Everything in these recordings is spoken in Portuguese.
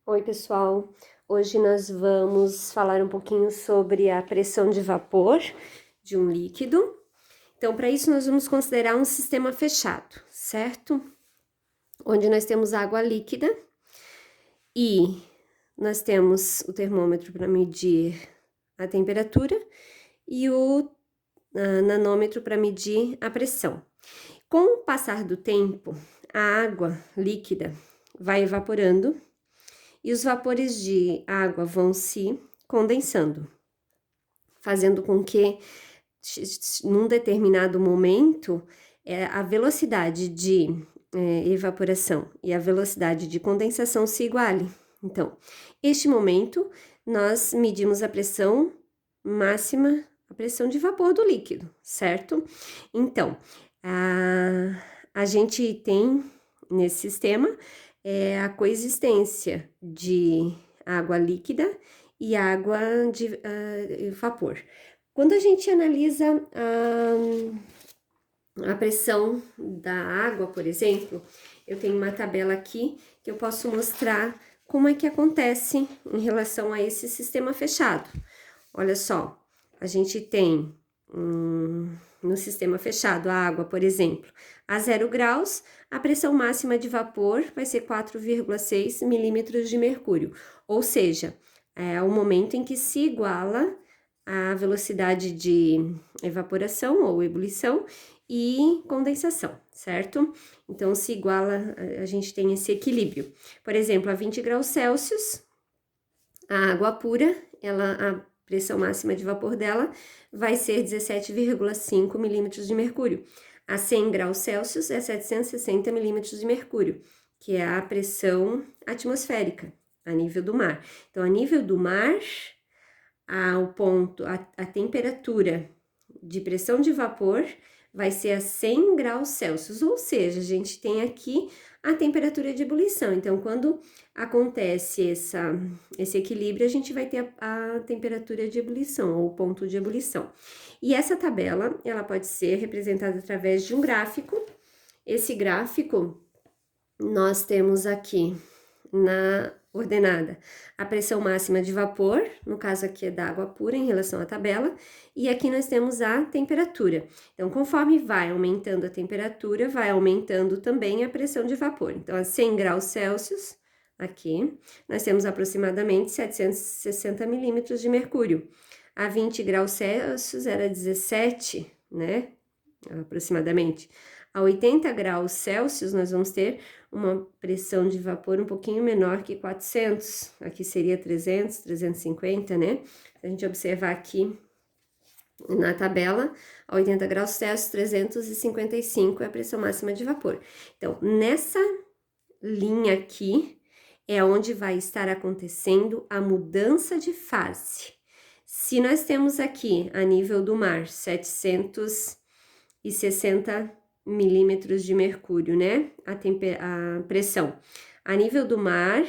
Oi, pessoal. Hoje nós vamos falar um pouquinho sobre a pressão de vapor de um líquido. Então, para isso, nós vamos considerar um sistema fechado, certo? Onde nós temos água líquida e nós temos o termômetro para medir a temperatura e o nanômetro para medir a pressão. Com o passar do tempo, a água líquida vai evaporando e os vapores de água vão se condensando, fazendo com que, num determinado momento, a velocidade de evaporação e a velocidade de condensação se igualem. Então, este momento, nós medimos a pressão máxima, a pressão de vapor do líquido, certo? Então, a gente tem nesse sistema a coexistência de água líquida e água de vapor. Quando a gente analisa a pressão da água, por exemplo, eu tenho uma tabela aqui que eu posso mostrar como é que acontece em relação a esse sistema fechado. Olha só, a gente tem no sistema fechado a água, por exemplo, a 0 graus, a pressão máxima de vapor vai ser 4,6 milímetros de mercúrio, ou seja, é o momento em que se iguala a velocidade de evaporação ou ebulição e condensação, certo? Então, se iguala, a gente tem esse equilíbrio. Por exemplo, a 20 graus Celsius, a água pura, a pressão máxima de vapor dela vai ser 17,5 milímetros de mercúrio. A 100 graus Celsius é 760 milímetros de mercúrio, que é a pressão atmosférica, a nível do mar. Então, a nível do mar, a temperatura de pressão de vapor vai ser a 100 graus Celsius, ou seja, a gente tem aqui a temperatura de ebulição. Então, quando acontece esse equilíbrio, a gente vai ter a temperatura de ebulição, ou ponto de ebulição. E essa tabela, ela pode ser representada através de um gráfico. Esse gráfico, nós temos aqui na ordenada a pressão máxima de vapor, no caso aqui é da água pura em relação à tabela, e aqui nós temos a temperatura. Então, conforme vai aumentando a temperatura, vai aumentando também a pressão de vapor. Então, a 100 graus Celsius, aqui, nós temos aproximadamente 760 milímetros de mercúrio. A 20 graus Celsius era 17, né, aproximadamente. A 80 graus Celsius, nós vamos ter uma pressão de vapor um pouquinho menor que 400, aqui seria 300, 350, né? Se a gente observar aqui na tabela, a 80 graus Celsius, 355 é a pressão máxima de vapor. Então, nessa linha aqui é onde vai estar acontecendo a mudança de fase. Se nós temos aqui, a nível do mar, 760 milímetros de mercúrio, né? A pressão. A nível do mar,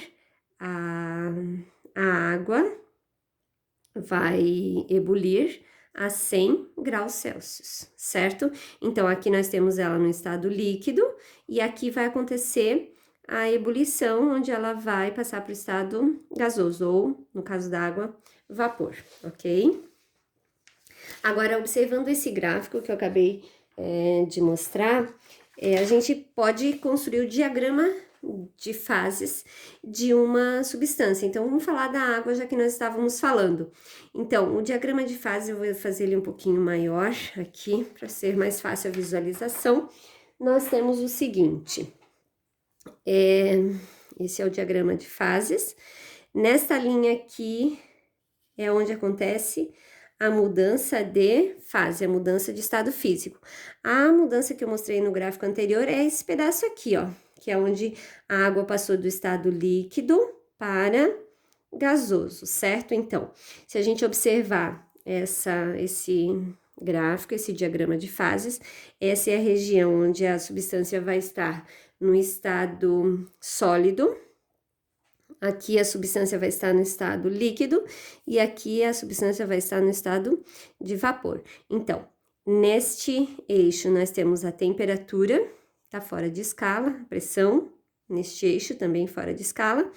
a água vai ebulir a 100 graus Celsius, certo? Então, aqui nós temos ela no estado líquido e aqui vai acontecer a ebulição, onde ela vai passar para o estado gasoso, ou, no caso da água, vapor, ok? Agora, observando esse gráfico que eu acabei de mostrar, a gente pode construir o diagrama de fases de uma substância. Então, vamos falar da água, já que nós estávamos falando. Então, o diagrama de fase, eu vou fazer ele um pouquinho maior aqui, para ser mais fácil a visualização. Nós temos o seguinte, esse é o diagrama de fases. Nesta linha aqui é onde acontece a mudança de fase, a mudança de estado físico. A mudança que eu mostrei no gráfico anterior é esse pedaço aqui, ó, que é onde a água passou do estado líquido para gasoso, certo? Então, se a gente observar esse gráfico, esse diagrama de fases, essa é a região onde a substância vai estar no estado sólido. Aqui a substância vai estar no estado líquido e aqui a substância vai estar no estado de vapor. Então, neste eixo nós temos a temperatura, tá fora de escala, pressão, neste eixo, também fora de escala,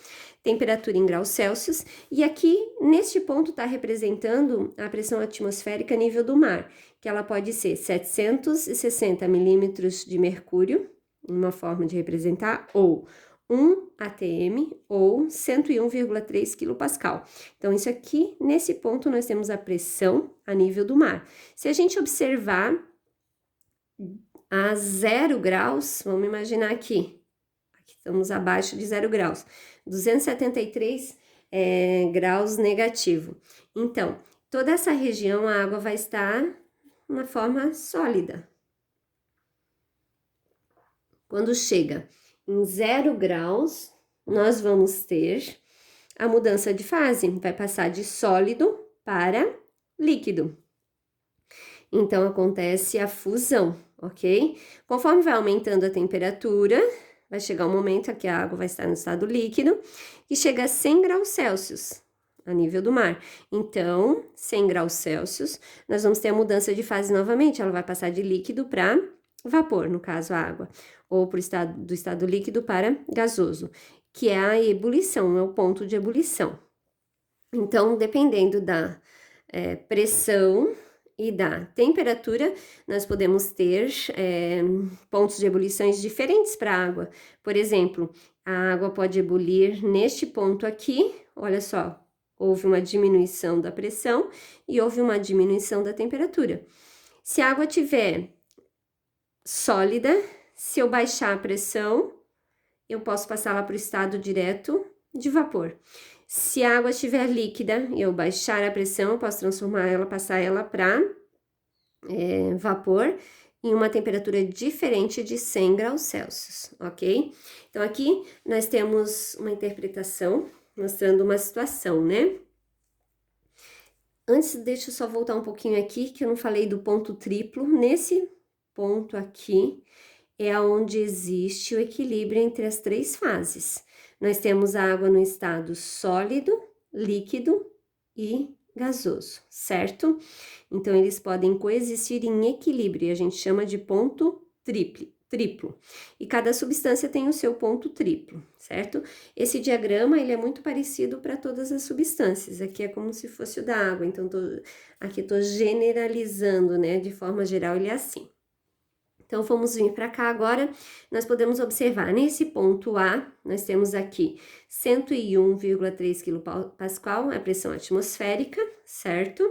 temperatura em graus Celsius, e aqui, neste ponto, está representando a pressão atmosférica a nível do mar, que ela pode ser 760 milímetros de mercúrio, uma forma de representar, ou 1 atm, ou 101,3 kPa. Então, isso aqui, nesse ponto, nós temos a pressão a nível do mar. Se a gente observar a 0 graus, vamos imaginar aqui estamos abaixo de 0 graus, 273 graus negativo. Então, toda essa região, a água vai estar na forma sólida. Quando chega em 0 graus, nós vamos ter a mudança de fase, vai passar de sólido para líquido. Então, acontece a fusão, ok? Conforme vai aumentando a temperatura, vai chegar um momento que a água vai estar no estado líquido, que chega a 100 graus Celsius, a nível do mar. Então, 100 graus Celsius, nós vamos ter a mudança de fase novamente, ela vai passar de líquido para vapor, no caso a água, ou do estado líquido para gasoso, que é a ebulição, é o ponto de ebulição. Então, dependendo da pressão e da temperatura, nós podemos ter pontos de ebulições diferentes para a água. Por exemplo, a água pode ebulir neste ponto aqui, olha só, houve uma diminuição da pressão e houve uma diminuição da temperatura. Se a água estiver sólida, se eu baixar a pressão, eu posso passá-la para o estado direto de vapor. Se a água estiver líquida e eu baixar a pressão, eu posso passar ela para vapor em uma temperatura diferente de 100 graus Celsius, ok? Então, aqui nós temos uma interpretação mostrando uma situação, né? Antes, deixa eu só voltar um pouquinho aqui, que eu não falei do ponto triplo. Nesse ponto aqui é onde existe o equilíbrio entre as 3 fases. Nós temos a água no estado sólido, líquido e gasoso, certo? Então, eles podem coexistir em equilíbrio, e a gente chama de ponto triplo. E cada substância tem o seu ponto triplo, certo? Esse diagrama, ele é muito parecido para todas as substâncias. Aqui é como se fosse o da água, então, aqui eu tô generalizando, né? De forma geral, ele é assim. Então, vamos vir para cá agora, nós podemos observar, nesse ponto A, nós temos aqui 101,3 kPa, a pressão atmosférica, certo?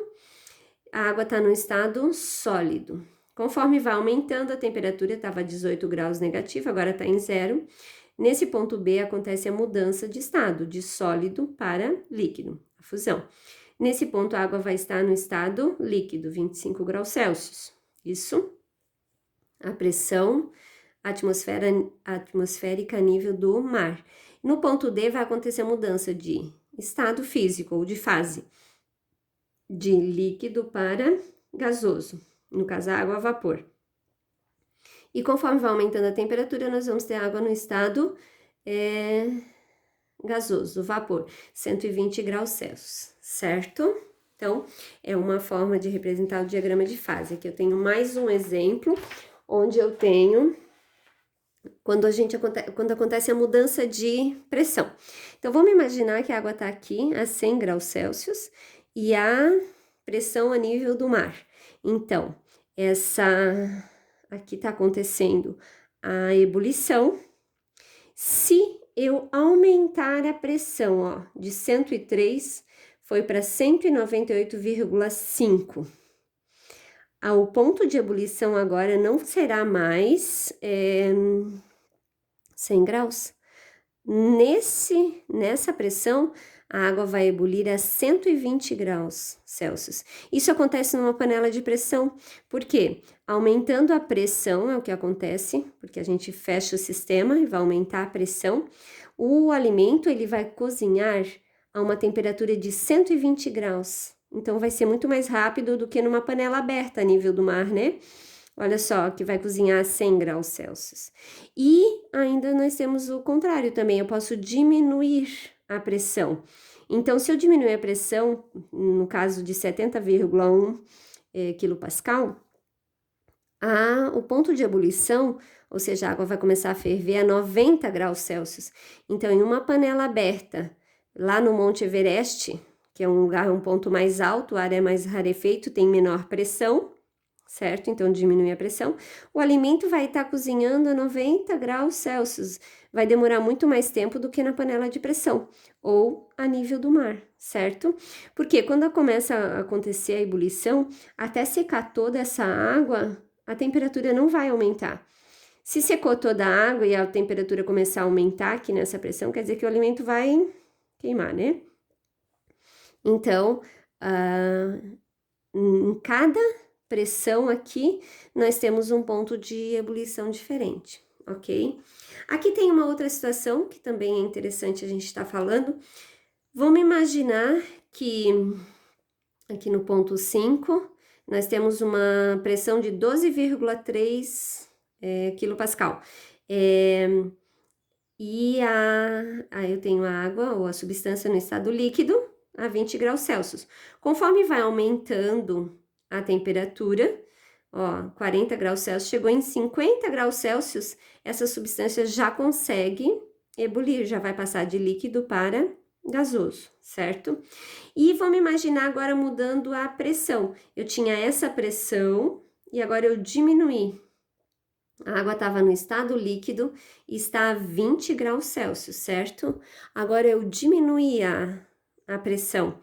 A água está no estado sólido. Conforme vai aumentando, a temperatura estava 18 graus negativo, agora está em 0. Nesse ponto B, acontece a mudança de estado, de sólido para líquido, a fusão. Nesse ponto, a água vai estar no estado líquido, 25 graus Celsius. Isso. A pressão atmosférica a nível do mar. No ponto D vai acontecer a mudança de estado físico ou de fase, de líquido para gasoso, no caso a água a vapor. E conforme vai aumentando a temperatura, nós vamos ter água no estado gasoso, vapor, 120 graus Celsius, certo? Então, é uma forma de representar o diagrama de fase. Aqui eu tenho mais um exemplo, onde eu tenho quando acontece a mudança de pressão. Então, vamos imaginar que a água está aqui a 100 graus Celsius e a pressão a nível do mar. Então, aqui está acontecendo a ebulição. Se eu aumentar a pressão, ó, de 103, foi para 198,5. O ponto de ebulição agora não será mais 100 graus. Nessa pressão, a água vai ebulir a 120 graus Celsius. Isso acontece numa panela de pressão. Por quê? Aumentando a pressão é o que acontece, porque a gente fecha o sistema e vai aumentar a pressão. O alimento ele vai cozinhar a uma temperatura de 120 graus. Então, vai ser muito mais rápido do que numa panela aberta a nível do mar, né? Olha só, que vai cozinhar a 100 graus Celsius. E ainda nós temos o contrário também, eu posso diminuir a pressão. Então, se eu diminuir a pressão, no caso de 70,1 kPa, o ponto de ebulição, ou seja, a água vai começar a ferver a 90 graus Celsius. Então, em uma panela aberta, lá no Monte Everest, que é um lugar, um ponto mais alto, o ar é mais rarefeito, tem menor pressão, certo? Então, diminui a pressão. O alimento vai estar cozinhando a 90 graus Celsius. Vai demorar muito mais tempo do que na panela de pressão ou a nível do mar, certo? Porque quando começa a acontecer a ebulição, até secar toda essa água, a temperatura não vai aumentar. Se secou toda a água e a temperatura começar a aumentar aqui nessa pressão, quer dizer que o alimento vai queimar, né? Então, em cada pressão aqui, nós temos um ponto de ebulição diferente, ok? Aqui tem uma outra situação que também é interessante a gente estar falando. Vamos imaginar que aqui no ponto 5, nós temos uma pressão de 12,3 quilopascal. E eu tenho a água ou a substância no estado líquido a 20 graus Celsius. Conforme vai aumentando a temperatura, ó, 40 graus Celsius, chegou em 50 graus Celsius, essa substância já consegue ebulir, já vai passar de líquido para gasoso, certo? E vamos imaginar agora mudando a pressão. Eu tinha essa pressão e agora eu diminuí. A água estava no estado líquido e está a 20 graus Celsius, certo? Agora eu diminuí a pressão.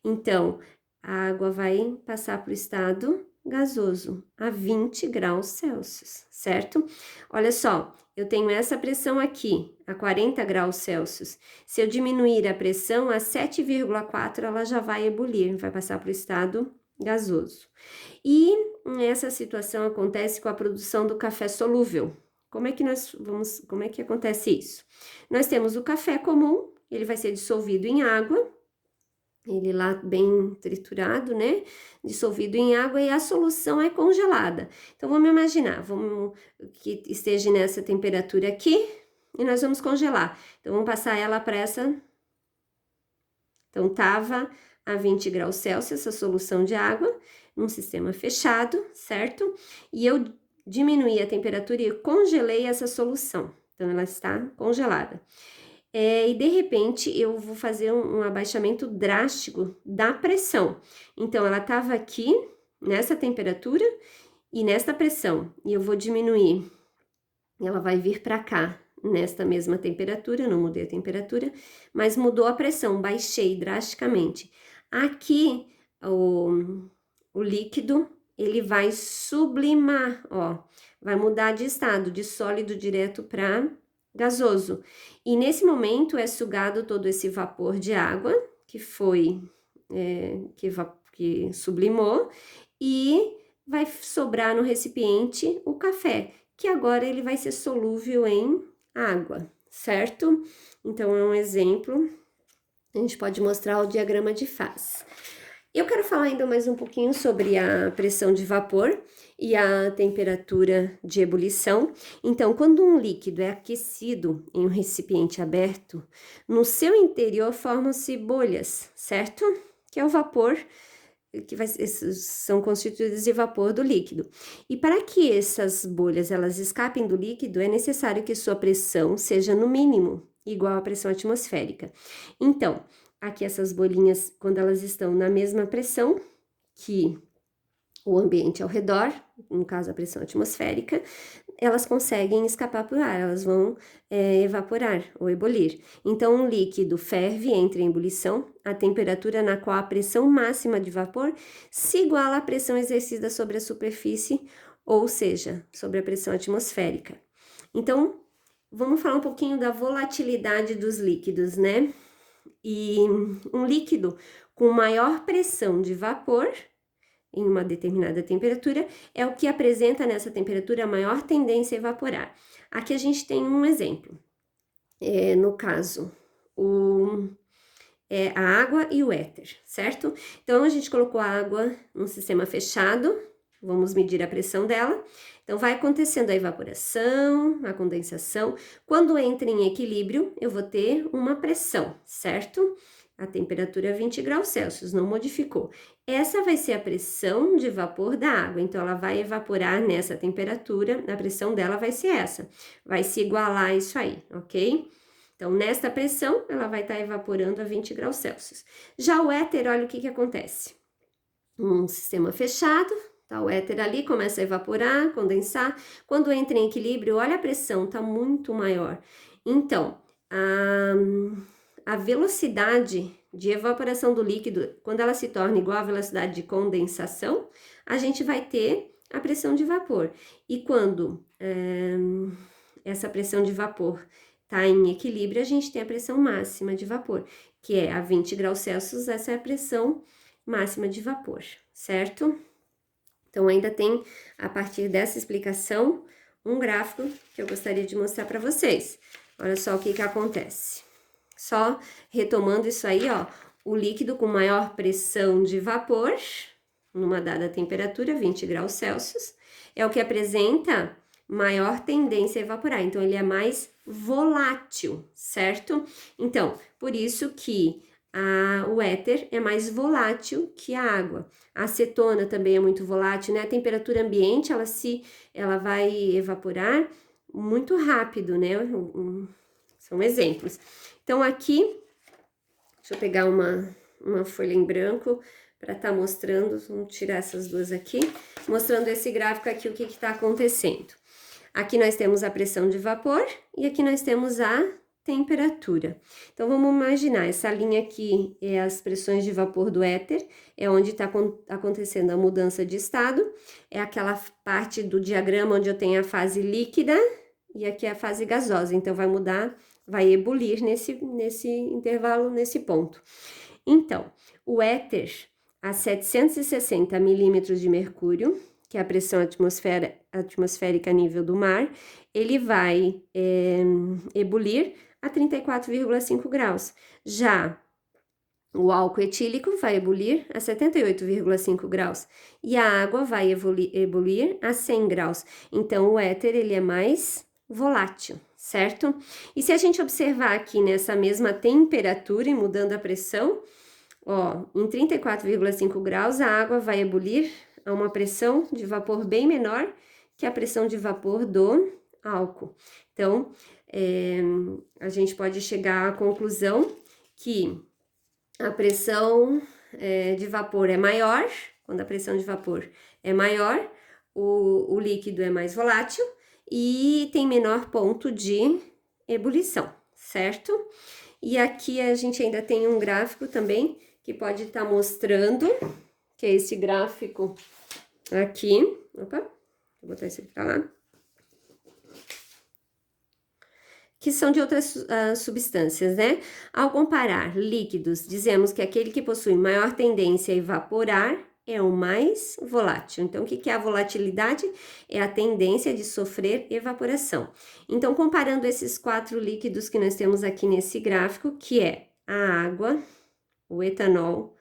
Então, a água vai passar para o estado gasoso a 20 graus Celsius, certo? Olha só, eu tenho essa pressão aqui a 40 graus Celsius. Se eu diminuir a pressão a 7,4, ela já vai ebulir, vai passar para o estado gasoso. E essa situação acontece com a produção do café solúvel. Como é que acontece isso? Nós temos o café comum, ele vai ser dissolvido em água, ele lá bem triturado, né? Dissolvido em água e a solução é congelada. Então, vamos imaginar, vamos que esteja nessa temperatura aqui e nós vamos congelar. Então, vamos passar ela para essa. Então, tava a 20 graus Celsius, a solução de água, num sistema fechado, certo? E eu diminuí a temperatura e congelei essa solução. Então, ela está congelada. E de repente eu vou fazer um abaixamento drástico da pressão. Então, ela estava aqui nessa temperatura e nesta pressão, e eu vou diminuir. Ela vai vir para cá nesta mesma temperatura, não mudei a temperatura, mas mudou a pressão, baixei drasticamente. Aqui o líquido ele vai sublimar, ó, vai mudar de estado, de sólido direto para gasoso. E nesse momento é sugado todo esse vapor de água que foi, que sublimou, e vai sobrar no recipiente o café, que agora ele vai ser solúvel em água, certo? Então, é um exemplo, a gente pode mostrar o diagrama de fase. Eu quero falar ainda mais um pouquinho sobre a pressão de vapor e a temperatura de ebulição. Então, quando um líquido é aquecido em um recipiente aberto, no seu interior formam-se bolhas, certo? Que é o vapor, são constituídas de vapor do líquido. E para que essas bolhas elas escapem do líquido, é necessário que sua pressão seja no mínimo igual à pressão atmosférica. Então, aqui essas bolinhas, quando elas estão na mesma pressão que o ambiente ao redor, no caso a pressão atmosférica, elas conseguem escapar por ar, elas vão evaporar ou ebulir. Então, um líquido ferve, entra em ebulição, a temperatura na qual a pressão máxima de vapor se iguala à pressão exercida sobre a superfície, ou seja, sobre a pressão atmosférica. Então, vamos falar um pouquinho da volatilidade dos líquidos, né? E um líquido com maior pressão de vapor em uma determinada temperatura é o que apresenta nessa temperatura a maior tendência a evaporar. Aqui a gente tem um exemplo. No caso, a água e o éter, certo? Então, a gente colocou a água num sistema fechado, vamos medir a pressão dela. Então, vai acontecendo a evaporação, a condensação. Quando entra em equilíbrio, eu vou ter uma pressão, certo? A temperatura é 20 graus Celsius, não modificou. Essa vai ser a pressão de vapor da água, então ela vai evaporar nessa temperatura, a pressão dela vai ser essa, vai se igualar a isso aí, ok? Então, nesta pressão, ela vai estar evaporando a 20 graus Celsius. Já o éter, olha o que acontece. Um sistema fechado, tá o éter ali, começa a evaporar, condensar. Quando entra em equilíbrio, olha a pressão, tá muito maior. Então, a velocidade de evaporação do líquido, quando ela se torna igual à velocidade de condensação, a gente vai ter a pressão de vapor. E quando essa pressão de vapor está em equilíbrio, a gente tem a pressão máxima de vapor, que é a 20 graus Celsius, essa é a pressão máxima de vapor, certo? Então, ainda tem, a partir dessa explicação, um gráfico que eu gostaria de mostrar para vocês. Olha só o que acontece. Só retomando isso aí, ó, o líquido com maior pressão de vapor, numa dada temperatura, 20 graus Celsius, é o que apresenta maior tendência a evaporar. Então, ele é mais volátil, certo? Então, por isso que o éter é mais volátil que a água. A acetona também é muito volátil, né? A temperatura ambiente, ela vai evaporar muito rápido, né? São exemplos. Então, aqui, deixa eu pegar uma folha em branco para estar mostrando, vamos tirar essas duas aqui, mostrando esse gráfico aqui, o que está acontecendo. Aqui nós temos a pressão de vapor e aqui nós temos a temperatura. Então, vamos imaginar, essa linha aqui é as pressões de vapor do éter, é onde está acontecendo a mudança de estado, é aquela parte do diagrama onde eu tenho a fase líquida e aqui a fase gasosa, então vai mudar, vai ebulir nesse intervalo, nesse ponto. Então, o éter a 760 milímetros de mercúrio, que é a pressão atmosférica a nível do mar, ele vai ebulir a 34,5 graus. Já o álcool etílico vai ebulir a 78,5 graus e a água vai ebulir a 100 graus. Então, o éter, ele é mais volátil, certo? E se a gente observar aqui nessa mesma temperatura e mudando a pressão, ó, em 34,5 graus, a água vai ebulir a uma pressão de vapor bem menor que a pressão de vapor do álcool. Então, a gente pode chegar à conclusão que a pressão de vapor é maior, quando a pressão de vapor é maior, o líquido é mais volátil e tem menor ponto de ebulição, certo? E aqui a gente ainda tem um gráfico também que pode estar mostrando, que é esse gráfico aqui. Opa, vou botar isso aqui pra lá. Que são de outras substâncias, né? Ao comparar líquidos, dizemos que aquele que possui maior tendência a evaporar é o mais volátil. Então, o que é a volatilidade? É a tendência de sofrer evaporação. Então, comparando esses 4 líquidos que nós temos aqui nesse gráfico, que é a água, o etanol,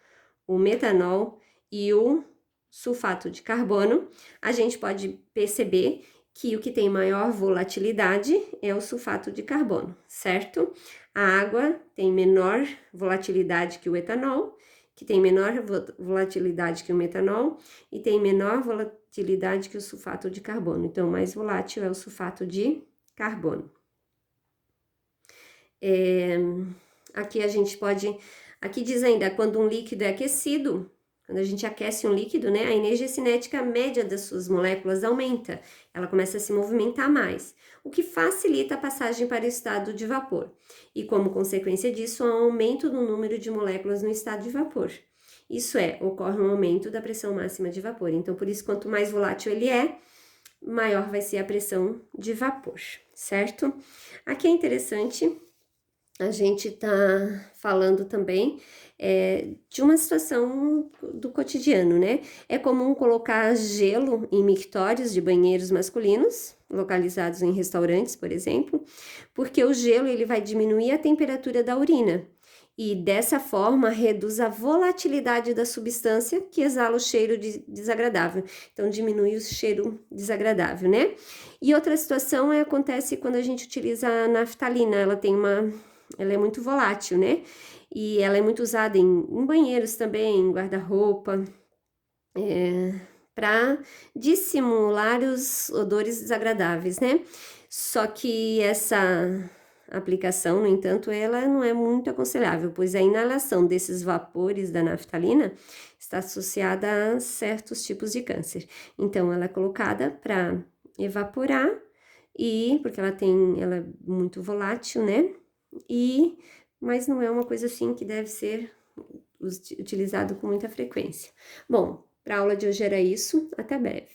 o metanol e o sulfato de carbono, a gente pode perceber que o que tem maior volatilidade é o sulfato de carbono, certo? A água tem menor volatilidade que o etanol, que tem menor volatilidade que o metanol e tem menor volatilidade que o sulfato de carbono. Então, o mais volátil é o sulfato de carbono. Aqui a gente pode... Aqui diz ainda, quando um líquido é aquecido, quando a gente aquece um líquido, né, a energia cinética média das suas moléculas aumenta, ela começa a se movimentar mais, o que facilita a passagem para o estado de vapor. E como consequência disso, há um aumento no número de moléculas no estado de vapor. Isso ocorre um aumento da pressão máxima de vapor. Então, por isso, quanto mais volátil ele é, maior vai ser a pressão de vapor, certo? Aqui é interessante... A gente tá falando também de uma situação do cotidiano, né? É comum colocar gelo em mictórios de banheiros masculinos, localizados em restaurantes, por exemplo, porque o gelo ele vai diminuir a temperatura da urina e dessa forma reduz a volatilidade da substância que exala o cheiro desagradável. Então diminui o cheiro desagradável, né? E outra situação acontece quando a gente utiliza a naftalina, ela é muito volátil, né? e ela é muito usada em banheiros também, em guarda-roupa, para dissimular os odores desagradáveis, né? Só que essa aplicação, no entanto, ela não é muito aconselhável, pois a inalação desses vapores da naftalina está associada a certos tipos de câncer. Então, ela é colocada para evaporar e porque ela é muito volátil, né? Mas não é uma coisa assim que deve ser utilizado com muita frequência. Bom, para a aula de hoje era isso. Até breve.